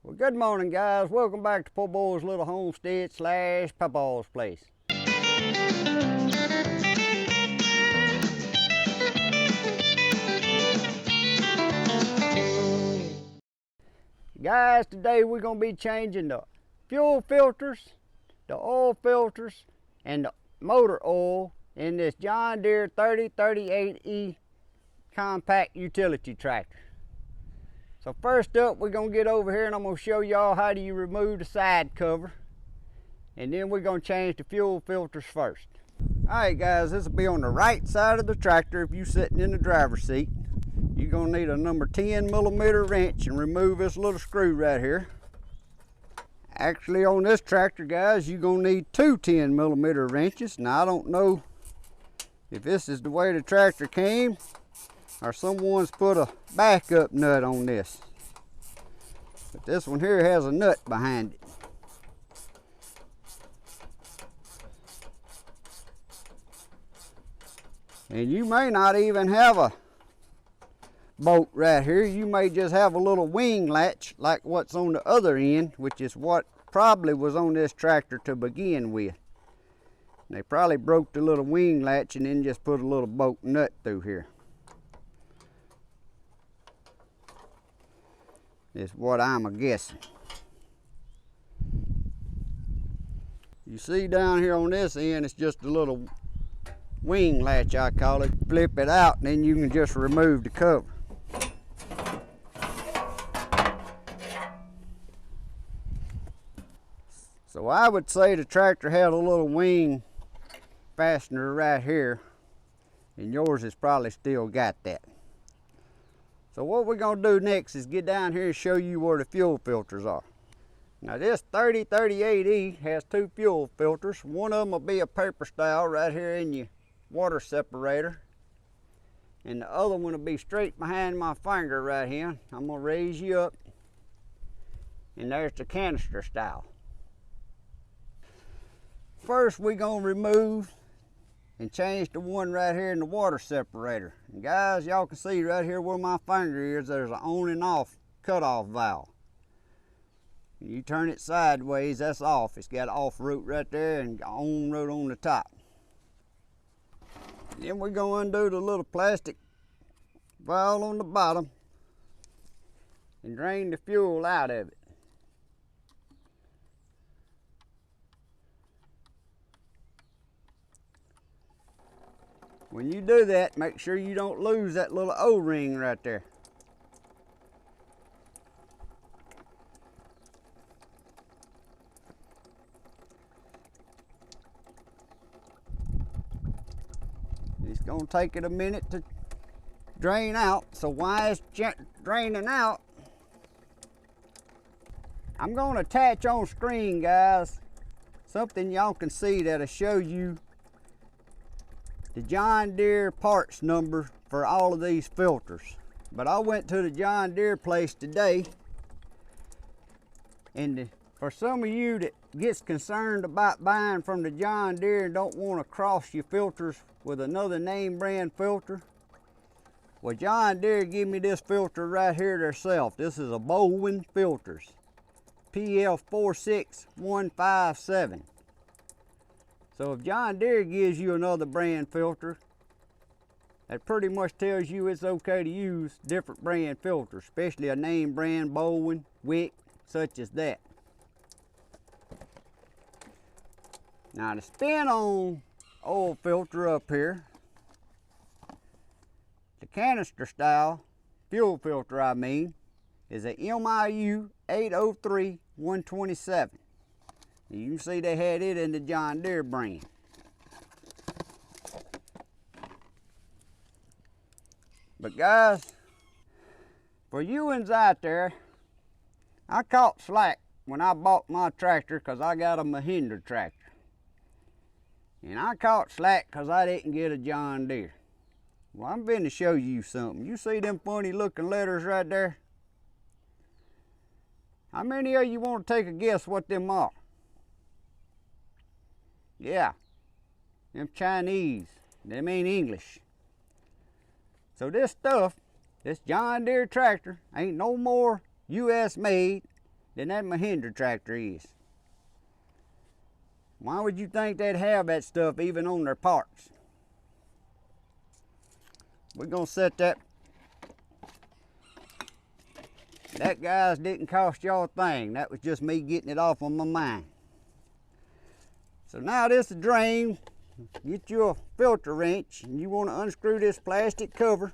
Well, good morning, guys. Welcome back to Poorboys Little Homestead / Papaw's Place. Guys, today we're going to be changing the fuel filters, the oil filters, and the motor oil in this John Deere 3038E compact utility tractor. So first up, we're going to get over here and I'm going to show y'all how do you remove the side cover. And then we're going to change the fuel filters first. Alright guys, this will be on the right side of the tractor if you're sitting in the driver's seat. You're going to need a number 10mm wrench and remove this little screw right here. Actually on this tractor, guys, you're going to need two 10mm wrenches. Now I don't know if this is the way the tractor came or someone's put a backup nut on this. But this one here has a nut behind it. And you may not even have a bolt right here. You may just have a little wing latch like what's on the other end, which is what probably was on this tractor to begin with. They probably broke the little wing latch and then just put a little bolt nut through here. Is what I'm a-guessing. You see down here on this end, it's just a little wing latch, I call it. Flip it out and then you can just remove the cover. So I would say the tractor had a little wing fastener right here, and yours has probably still got that. So what we're going to do next is get down here and show you where the fuel filters are. Now this 3038E has two fuel filters. One of them will be a paper style right here in your water separator. And the other one will be straight behind my finger right here. I'm going to raise you up. And there's the canister style. First we're going to remove and change the one right here in the water separator. And guys, y'all can see right here where my finger is, there's an on and off cutoff valve. You turn it sideways, that's off. It's got off root right there and on root on the top. Then we're going to undo the little plastic valve on the bottom and drain the fuel out of it. When you do that, make sure you don't lose that little O-ring right there. It's going to take it a minute to drain out, so while it's draining out, I'm going to attach on screen, guys, something y'all can see that'll show you the John Deere parts number for all of these filters. But I went to the John Deere place today, and for some of you that gets concerned about buying from the John Deere and don't want to cross your filters with another name brand filter, well, John Deere give me this filter right here themselves. This is a Bowman filters, PL46157. So if John Deere gives you another brand filter, that pretty much tells you it's okay to use different brand filters, especially a name brand Bowman, Wick, such as that. Now the spin-on oil filter up here, the canister style fuel filter I mean, is a MIU 803127. You can see they had it in the John Deere brand. But guys, for you ones out there, I caught slack when I bought my tractor because I got a Mahindra tractor. And I caught slack because I didn't get a John Deere. Well, I'm going to show you something. You see them funny looking letters right there? How many of you want to take a guess what them are? Yeah, them Chinese, them ain't English. So this stuff, this John Deere tractor, ain't no more US made than that Mahindra tractor is. Why would you think they'd have that stuff even on their parts? We're gonna set that. That, guys, didn't cost y'all a thing. That was just me getting it off on my mind. So now this is drained. Get you a filter wrench and you want to unscrew this plastic cover.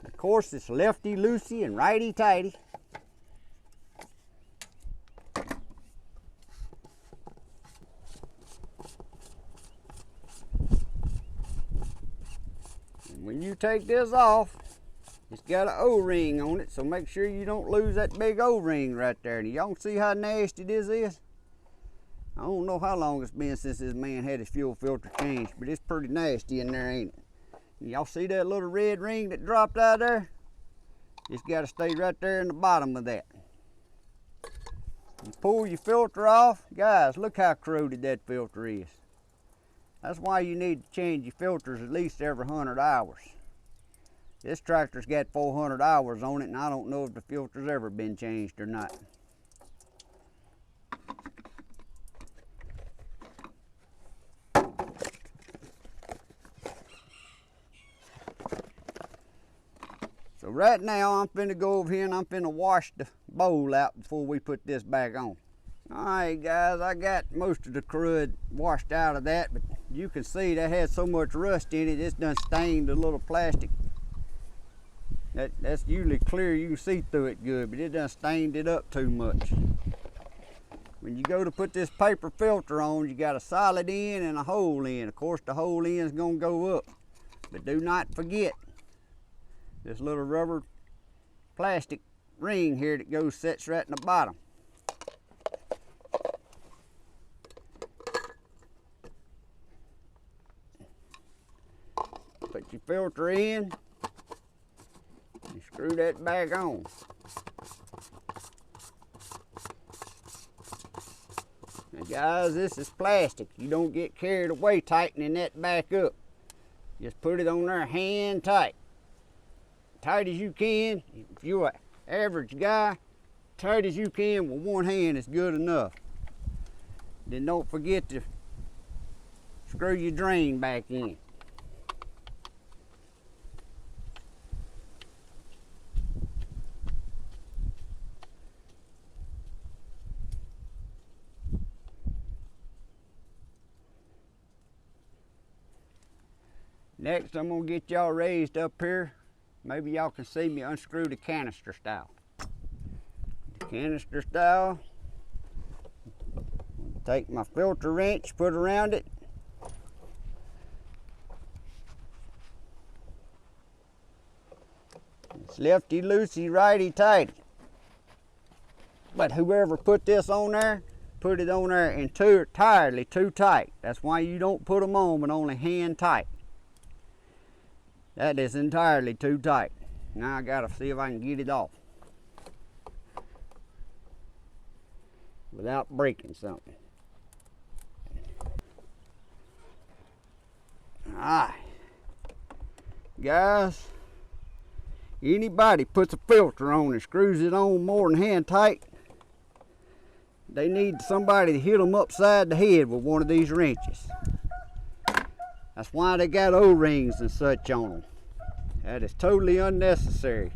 Of course, it's lefty loosey and righty tighty. And when you take this off, it's got an O-ring on it, so make sure you don't lose that big O-ring right there. And y'all can see how nasty this is. I don't know how long it's been since this man had his fuel filter changed, but it's pretty nasty in there, ain't it? Y'all see that little red ring that dropped out there? It's got to stay right there in the bottom of that. You pull your filter off. Guys, look how corroded that filter is. That's why you need to change your filters at least every 100 hours. This tractor's got 400 hours on it, and I don't know if the filter's ever been changed or not. So right now, I'm finna go over here and I'm finna wash the bowl out before we put this back on. All right, guys, I got most of the crud washed out of that, but you can see that had so much rust in it, it's done stained the little plastic. That's usually clear, you can see through it good, but it done stained it up too much. When you go to put this paper filter on, you got a solid end and a hole end. Of course, the hole end is gonna go up, but do not forget this little rubber plastic ring here that sits right in the bottom. Put your filter in. And screw that back on. Now guys, this is plastic. You don't get carried away tightening that back up. Just put it on there hand tight. Tight as you can. If you're an average guy, tight as you can with one hand is good enough. Then don't forget to screw your drain back in. Next, I'm gonna get y'all raised up here. Maybe y'all can see me unscrew the canister style. The canister style. Take my filter wrench, put around it. It's lefty loosey, righty tighty. But whoever put this on there, put it on there entirely too tight. That's why you don't put them on, but only hand tight. That is entirely too tight. Now I gotta see if I can get it off without breaking something. Alright, guys, anybody puts a filter on and screws it on more than hand tight, they need somebody to hit them upside the head with one of these wrenches. That's why they got O-rings and such on them. That is totally unnecessary.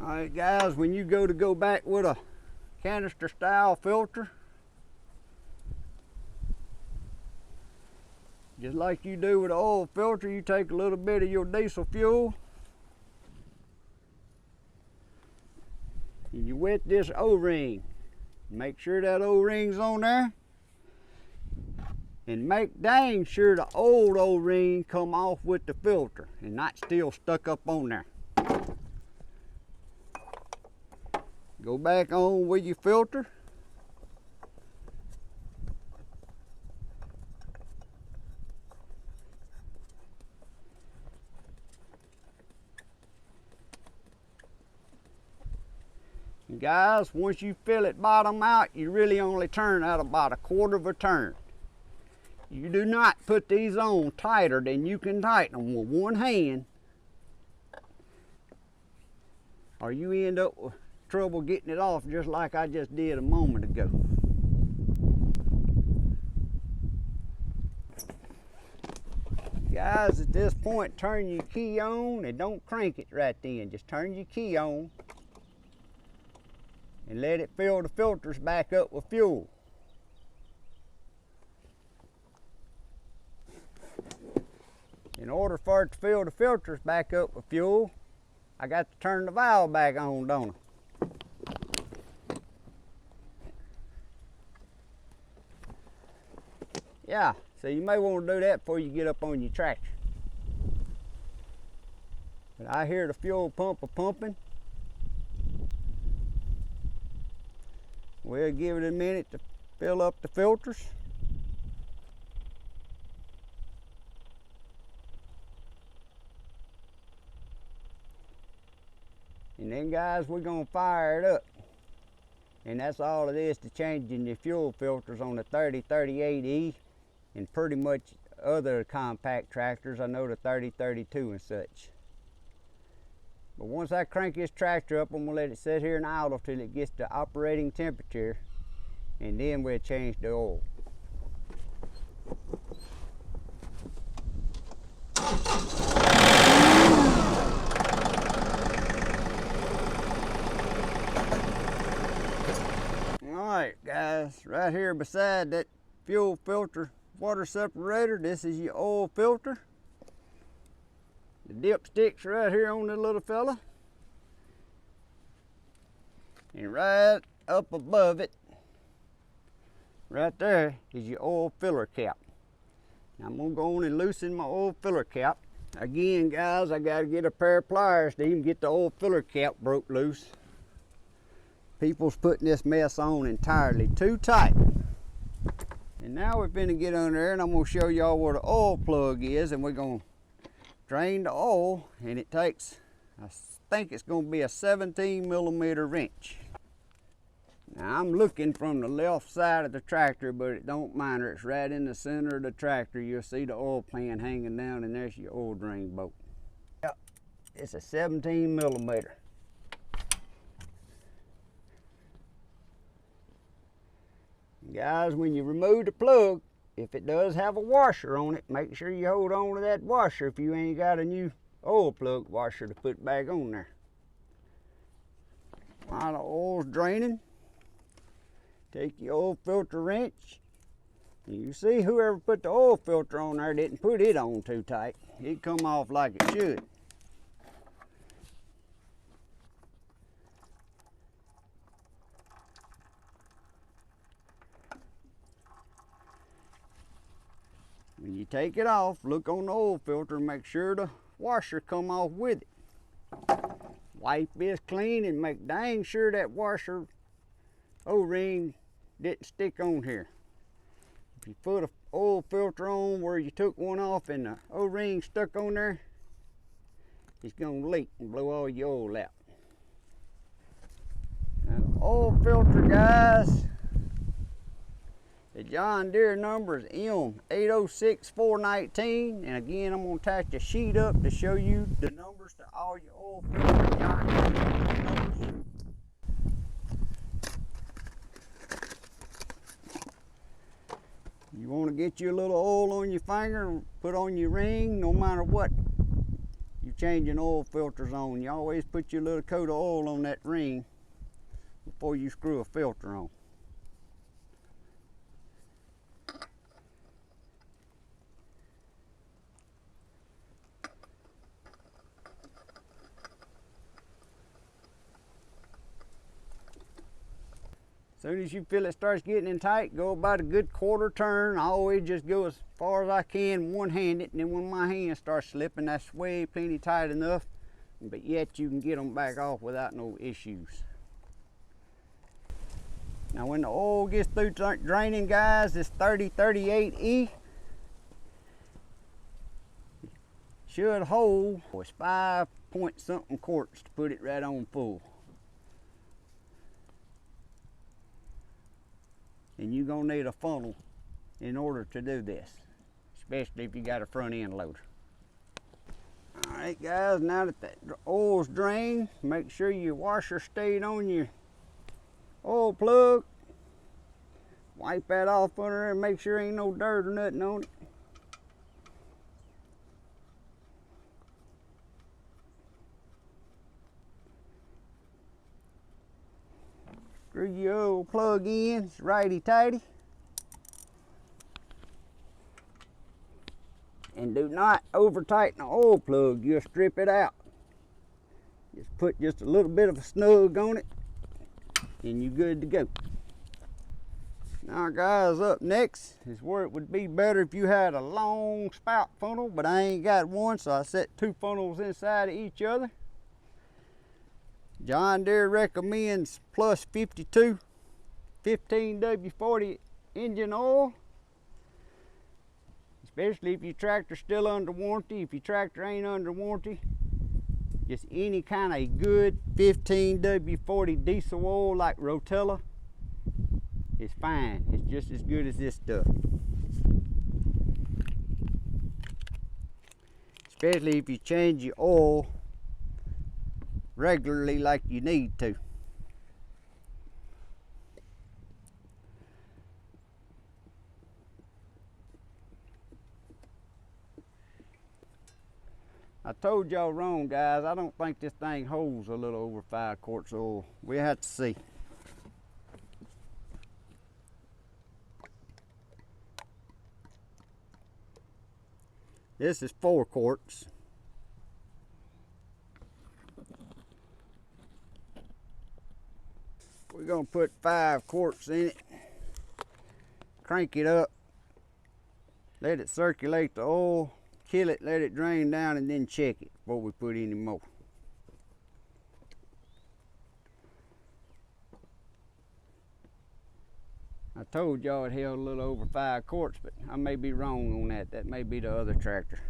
Alright guys, when you go back with a canister style filter, just like you do with an oil filter, you take a little bit of your diesel fuel and you wet this O-ring. Make sure that O-ring's on there, and make dang sure the old O-ring come off with the filter and not still stuck up on there. Go back on with your filter. And guys, once you fill it bottom out, you really only turn out about a quarter of a turn. You do not put these on tighter than you can tighten them with one hand, or you end up with trouble getting it off, just like I just did a moment ago. Guys, at this point, turn your key on and don't crank it right then. Just turn your key on and let it fill the filters back up with fuel. In order for it to fill the filters back up with fuel, I got to turn the valve back on, don't I? Yeah, so you may want to do that before you get up on your tractor. But I hear the fuel pump pumping. We'll give it a minute to fill up the filters. And then guys, we're gonna fire it up. And that's all it is to changing your fuel filters on the 3038E and pretty much other compact tractors. I know the 3032 and such. But once I crank this tractor up, I'm gonna let it sit here and idle till it gets to operating temperature, and then we'll change the oil. Alright guys, right here beside that fuel filter water separator, this is your oil filter. The dipstick's right here on the little fella. And right up above it, right there, is your oil filler cap. Now I'm gonna go on and loosen my oil filler cap. Again guys, I gotta get a pair of pliers to even get the oil filler cap broke loose. People's putting this mess on entirely too tight. And now we're finna get under there and I'm gonna show y'all where the oil plug is, and we're gonna drain the oil, and it takes, I think it's gonna be a 17mm wrench. Now I'm looking from the left side of the tractor, but it don't matter. It's right in the center of the tractor. You'll see the oil pan hanging down, and there's your oil drain bolt. Yep, it's a 17mm. Guys, when you remove the plug, if it does have a washer on it, make sure you hold on to that washer if you ain't got a new oil plug washer to put back on there. While the oil's draining, take your oil filter wrench. You see, whoever put the oil filter on there didn't put it on too tight. It'd come off like it should. When you take it off, look on the oil filter and make sure the washer come off with it. Wipe this clean and make dang sure that washer O-ring didn't stick on here. If you put an oil filter on where you took one off and the O-ring stuck on there, it's gonna leak and blow all your oil out. Now the oil filter, guys, the John Deere number is M806419, and again I'm going to attach a sheet up to show you the numbers to all your oil filter John Deere numbers. You want to get you a little oil on your finger, put on your ring, no matter what you're changing oil filters on. You always put your little coat of oil on that ring before you screw a filter on. As soon as you feel it starts getting in tight, go about a good quarter turn. I always just go as far as I can one-handed, and then when my hand starts slipping, that's way plenty tight enough, but yet you can get them back off without no issues. Now when the oil gets through draining, guys, this 3038E should hold, it's 5 point something quarts to put it right on full. And you're gonna need a funnel in order to do this. especially if you got a front end loader. All right guys, now that the oil's drained, make sure your washer stayed on your oil plug. Wipe that off under there and make sure ain't no dirt or nothing on it. Screw your oil plug in, it's righty-tighty. And do not over tighten the oil plug, you'll strip it out. Just put just a little bit of a snug on it and you're good to go. Now guys, up next is where it would be better if you had a long spout funnel, but I ain't got one, so I set 2 funnels inside of each other. John Deere recommends plus 52 15W40 engine oil, especially if your tractor's still under warranty. If your tractor ain't under warranty, just any kind of good 15W40 diesel oil like Rotella is fine. It's just as good as this stuff. Especially if you change your oil regularly like you need to. I told y'all wrong, guys. I don't think this thing holds a little over 5 quarts of oil. We have to see. This is 4 quarts. We're gonna put 5 quarts in it. Crank it up. Let it circulate the oil. Kill it, let it drain down, and then check it before we put any more. I told y'all it held a little over 5 quarts, but I may be wrong on that. That may be the other tractor.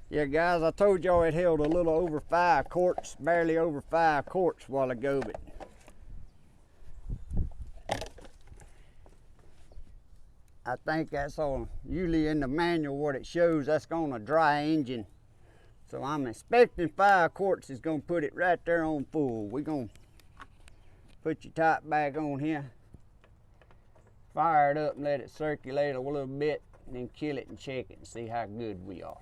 Yeah guys, I told y'all it held a little over 5 quarts, barely over 5 quarts a while ago, but I think that's on, usually in the manual what it shows, that's on a dry engine. So I'm expecting 5 quarts is gonna put it right there on full. We're gonna put your top back on here, fire it up and let it circulate a little bit, and then kill it and check it and see how good we are.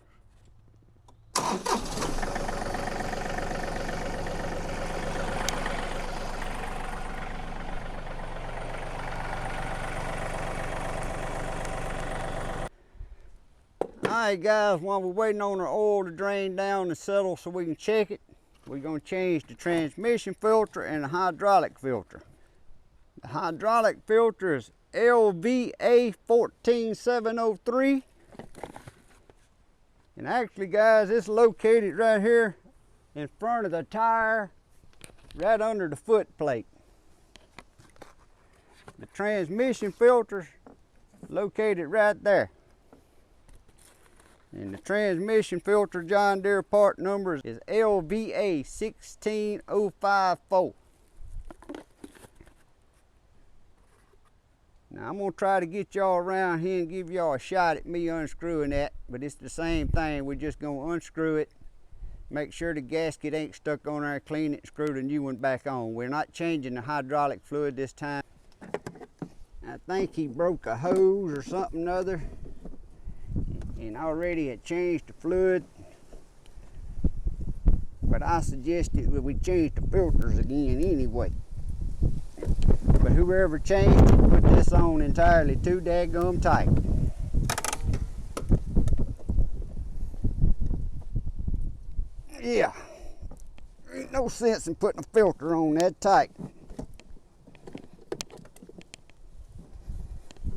Alright guys, while we're waiting on our oil to drain down and settle so we can check it, we're going to change the transmission filter and the hydraulic filter. The hydraulic filter is LVA14703. And actually guys, it's located right here in front of the tire, right under the foot plate. The transmission filter's located right there. And the transmission filter John Deere part number is LVA16054. Now I'm going to try to get y'all around here and give y'all a shot at me unscrewing that, but it's the same thing. We're just going to unscrew it, make sure the gasket ain't stuck on there, clean it, screw the new one back on. We're not changing the hydraulic fluid this time. I think he broke a hose or something other, and already had changed the fluid, but I suggested that we change the filters again anyway. But whoever changed it put this on entirely too daggum tight. Yeah, ain't no sense in putting a filter on that tight.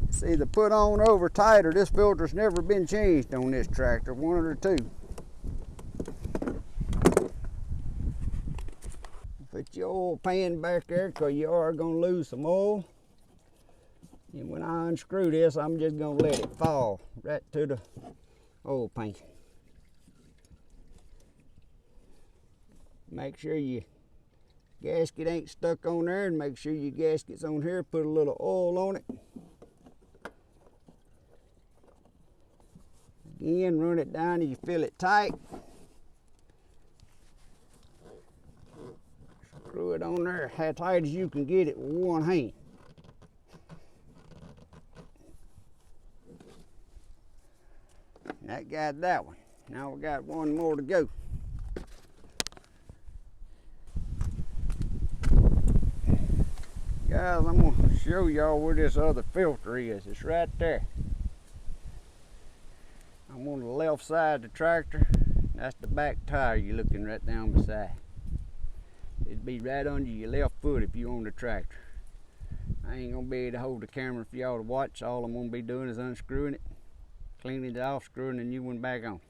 It's either put on over tight or this filter's never been changed on this tractor, one of the two. Put your oil pan back there because you are going to lose some oil. And when I unscrew this, I'm just going to let it fall right to the oil pan. Make sure you gasket ain't stuck on there, and make sure your gasket's on here. Put a little oil on it. Again, run it down and you feel it tight. Screw it on there as tight as you can get it with one hand. That got that one. Now we got one more to go. Guys, I'm going to show y'all where this other filter is. It's right there. I'm on the left side of the tractor. That's the back tire you're looking right down beside. It'd be right under your left foot if you own the tractor. I ain't going to be able to hold the camera for y'all to watch. All I'm going to be doing is unscrewing it, cleaning it off, screwing the new one back on.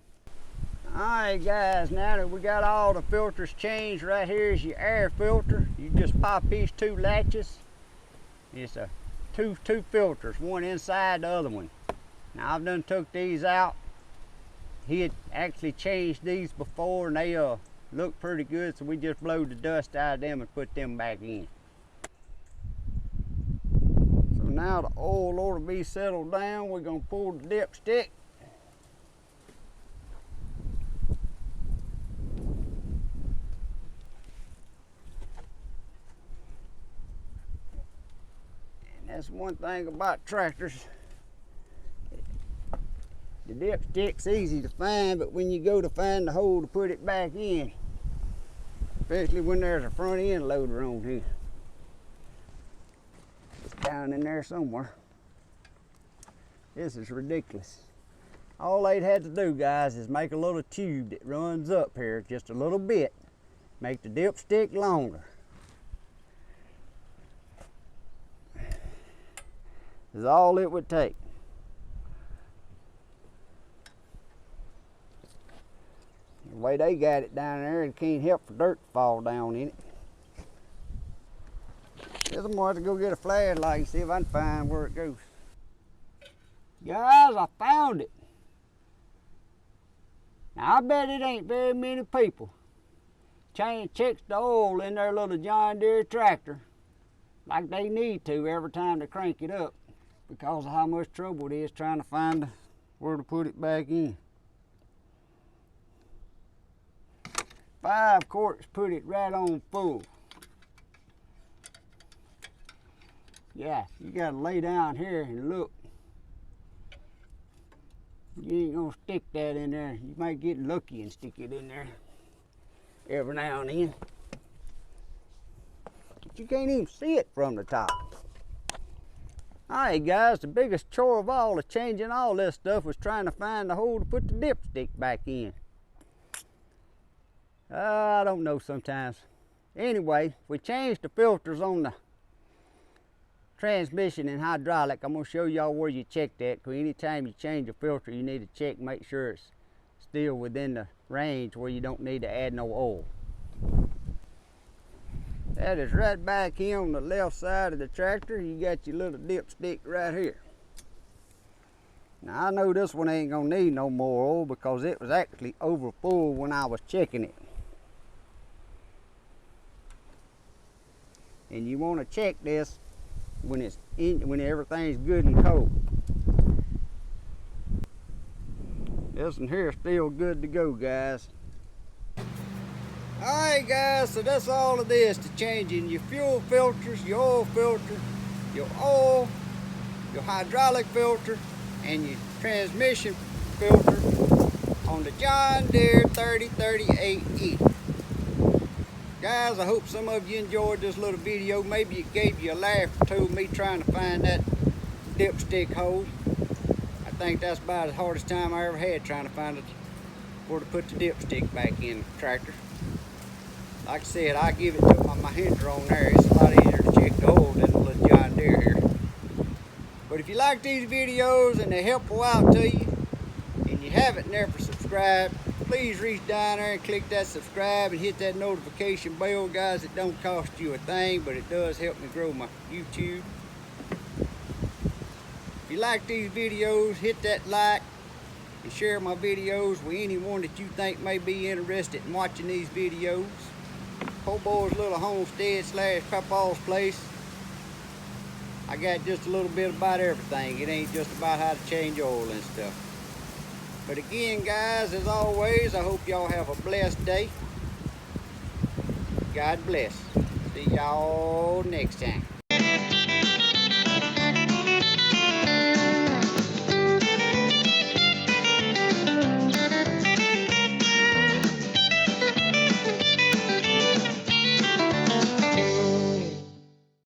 Alright guys, now that we got all the filters changed, right here is your air filter. You just pop these two latches. It's two filters, one inside the other one. Now I've done took these out. He had actually changed these before and they look pretty good, so we just blow the dust out of them and put them back in. So now the oil ought to be settled down. We're going to pull the dipstick. And that's one thing about tractors. The dipstick's easy to find, but when you go to find the hole to put it back in, especially when there's a front end loader on here, it's down in there somewhere. This is ridiculous. All they'd had to do, guys, is make a little tube that runs up here just a little bit, make the dipstick longer. That's all it would take. The way they got it down there, it can't help for dirt to fall down in it. Guess I'm gonna have to go get a flashlight and see if I can find where it goes. Guys, I found it. Now I bet it ain't very many people checks the oil in their little John Deere tractor like they need to every time they crank it up, because of how much trouble it is trying to find where to put it back in. 5 quarts put it right on full. Yeah, you gotta lay down here and look. You ain't gonna stick that in there. You might get lucky and stick it in there every now and then. But you can't even see it from the top. Alright guys, the biggest chore of all of changing all this stuff was trying to find the hole to put the dipstick back in. I don't know sometimes. Anyway, we changed the filters on the transmission and hydraulic. I'm going to show y'all where you check that, because anytime you change a filter, you need to check, make sure it's still within the range where you don't need to add no oil. That is right back here on the left side of the tractor. You got your little dipstick right here. Now I know this one ain't going to need no more oil because it was actually over full when I was checking it. And you want to check this when it's in, when everything's good and cold. This one here is still good to go, guys. Alright guys, so that's all of this to changing your fuel filters, your oil filter, your oil, your hydraulic filter, and your transmission filter on the John Deere 3038E. Guys, I hope some of you enjoyed this little video. Maybe it gave you a laugh or two, me trying to find that dipstick hole. I think that's about the hardest time I ever had trying to find where to put the dipstick back in the tractor. Like I said, I give it to my Hinder on there. It's a lot easier to check the oil than the little John Deere here. But if you like these videos and they helpful out to you, and you haven't never subscribed, please reach down there and click that subscribe and hit that notification bell, guys. It don't cost you a thing, but it does help me grow my YouTube. If you like these videos, hit that like and share my videos with anyone that you think may be interested in watching these videos. Poorboys little homestead slash Papaw's place. I got just a little bit about everything. It ain't just about how to change oil and stuff. But again, guys, as always, I hope y'all have a blessed day. God bless. See y'all next time.